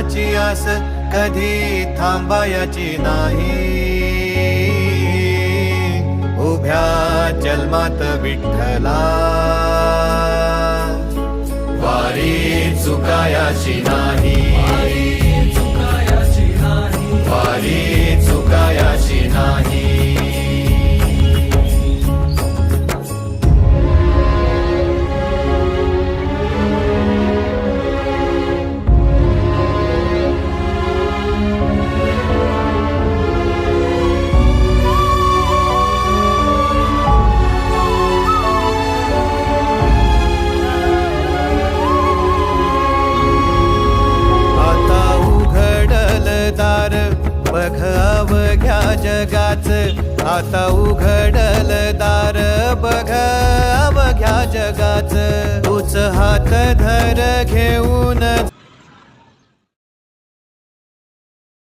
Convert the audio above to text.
फळाची आस कधी थांबायची नाही. उभ्या जन्मात विठ्ठला वारी चुकायाची नाही. वारी चुकायाची नाही. बघ अवघ्या जगाच, आता उघडल दार बघ अवघ्या जगाच. तूच हात धर घेऊन